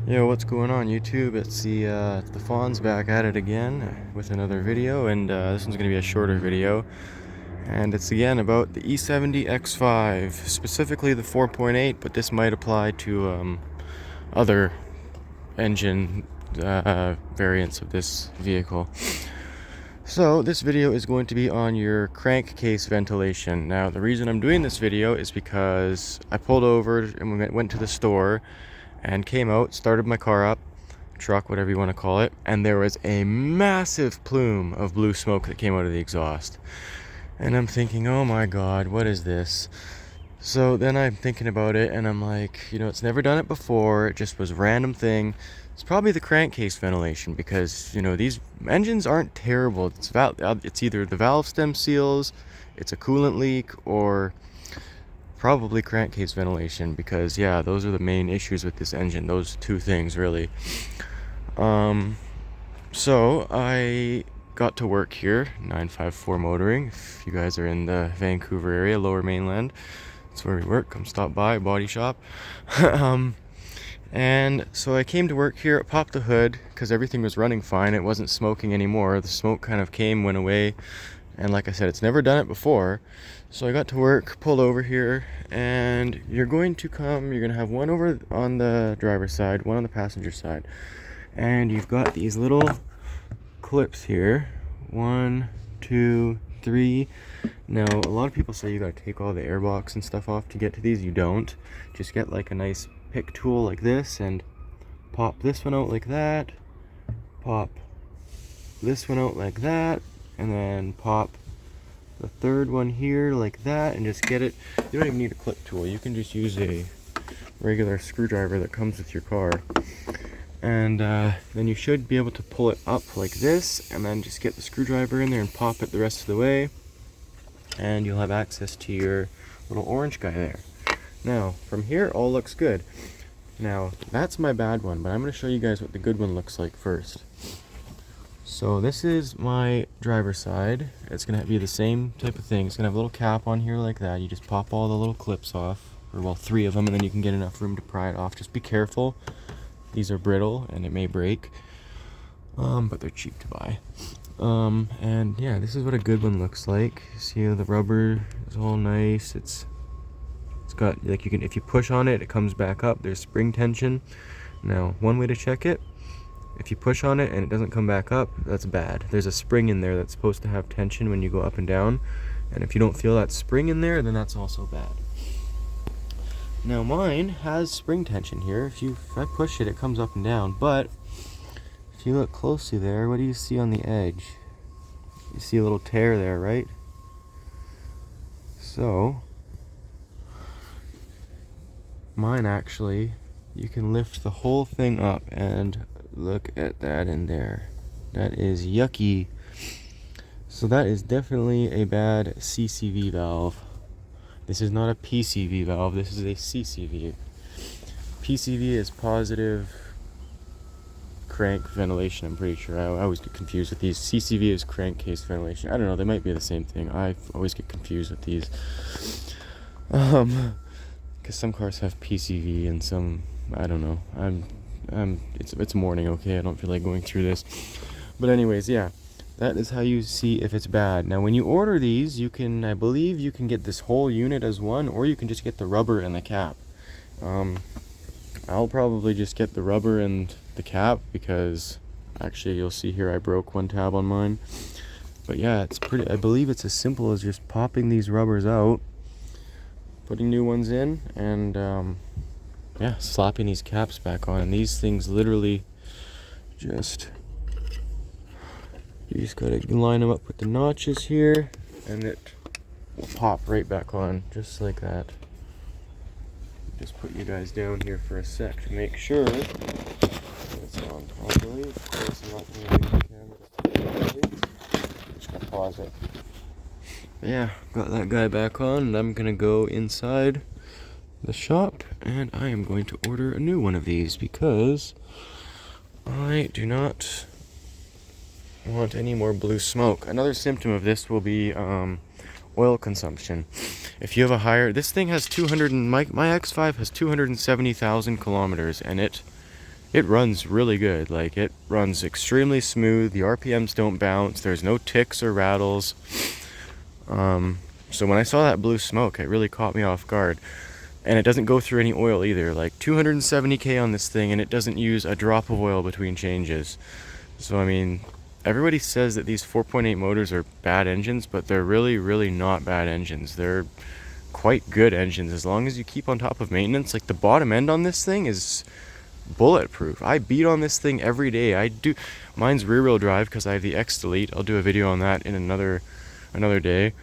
Yo, what's going on YouTube? It's the Fonz back at it again with another video, and this one's gonna be a shorter video, and it's again about the E70 X5, specifically the 4.8, but this might apply to other engine variants of this vehicle. So this video is going to be on your crankcase ventilation. Now the reason I'm doing this video is because I pulled over and we went to the store and came out, started my car up, truck, whatever you want to call it, and there was a massive plume of blue smoke that came out of the exhaust. And I'm thinking, oh my god, what is this? So then I'm thinking about it and I'm like, it's never done it before, it just was a random thing. It's probably the crankcase ventilation because, these engines aren't terrible. It's either the valve stem seals, it's a coolant leak, or probably crankcase ventilation because, yeah, those are the main issues with this engine. Those two things, really. So I got to work here, 954 Motoring. If you guys are in the Vancouver area, Lower Mainland, that's where we work. Come stop by, body shop. And so I came to work here, it popped the hood because everything was running fine. It wasn't smoking anymore. The smoke kind of came, went away. And like I said, it's never done it before. So I got to work, pulled over here, and you're going to have one over on the driver's side, one on the passenger side. And you've got these little clips here. 1, 2, 3. Now, a lot of people say you gotta take all the airbox and stuff off to get to these. You don't. Just get like a nice pick tool like this and pop this one out like that. Pop this one out like that. And then pop the third one here like that and just get it. You don't even need a clip tool. You can just use a regular screwdriver that comes with your car. And then you should be able to pull it up like this and then just get the screwdriver in there and pop it the rest of the way. And you'll have access to your little orange guy there. Now, from here, all looks good. Now, that's my bad one, but I'm going to show you guys what the good one looks like first. So this is my driver's side. It's going to be the same type of thing. It's going to have a little cap on here like that. You just pop all the little clips off, or well, 3 of them, and then you can get enough room to pry it off. Just be careful. These are brittle and it may break, but they're cheap to buy. And yeah, this is what a good one looks like. See how the rubber is all nice. It's got, like, if you push on it, it comes back up. There's spring tension. Now, one way to check it, if you push on it and it doesn't come back up, that's bad. There's a spring in there that's supposed to have tension when you go up and down, and if you don't feel that spring in there, then that's also bad. Now mine has spring tension here. If I push it, it comes up and down, but if you look closely there, what do you see on the edge? You see a little tear there, right? So mine actually, you can lift the whole thing up and look at that in there. That is yucky. So that is definitely a bad CCV valve. This is not a PCV valve, this is a CCV. PCV is positive crank ventilation, I'm pretty sure. I always get confused with these. CCV is crankcase ventilation. I don't know, they might be the same thing. I always get confused with these. Because some cars have PCV and some, I don't know. It's morning, okay? I don't feel like going through this. But anyways, yeah. That is how you see if it's bad. Now when you order these, I believe you can get this whole unit as one, or you can just get the rubber and the cap. I'll probably just get the rubber and the cap because actually you'll see here I broke one tab on mine. But yeah, I believe it's as simple as just popping these rubbers out, putting new ones in, and yeah, slapping these caps back on. And these things literally you just gotta line them up with the notches here, and it will pop right back on, just like that. Just put you guys down here for a sec to make sure it's on properly. Of course, I'm not gonna make the camera. Just gonna pause it. But yeah, got that guy back on, and I'm gonna go inside the shop, and I am going to order a new one of these because I do not want any more blue smoke. Another symptom of this will be oil consumption. If you have a this thing has my X5 has 270,000 kilometers, and it it runs really good. Like, it runs extremely smooth. The RPMs don't bounce. There's no ticks or rattles. So when I saw that blue smoke, it really caught me off guard. And it doesn't go through any oil either. Like 270K on this thing, and it doesn't use a drop of oil between changes. So I mean, everybody says that these 4.8 motors are bad engines, but they're really, really not bad engines. They're quite good engines as long as you keep on top of maintenance. Like, the bottom end on this thing is bulletproof. I beat on this thing every day. I do. Mine's rear wheel drive because I have the X Delete. I'll do a video on that in another day.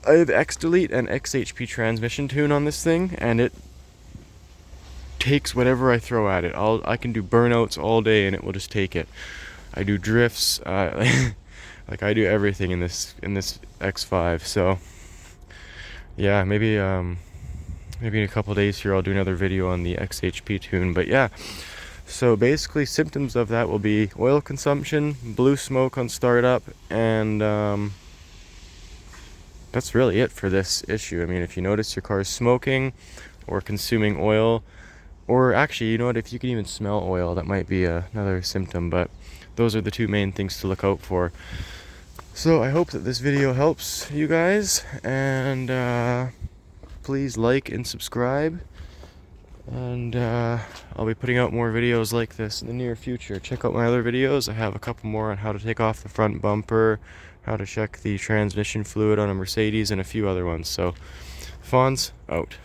I have X Delete and XHP transmission tune on this thing, and it takes whatever I throw at it. I can do burnouts all day, and it will just take it. I do drifts, like I do everything in this X5. So yeah, maybe in a couple days here I'll do another video on the XHP tune. But yeah, so basically symptoms of that will be oil consumption, blue smoke on startup, and that's really it for this issue. I mean, if you notice your car is smoking or consuming oil, or actually, you know what, if you can even smell oil, that might be another symptom, but those are the two main things to look out for. So I hope that this video helps you guys, and please like and subscribe, and I'll be putting out more videos like this in the near future. Check out my other videos. I have a couple more on how to take off the front bumper, how to check the transmission fluid on a Mercedes, and a few other ones. So, Fonz, out.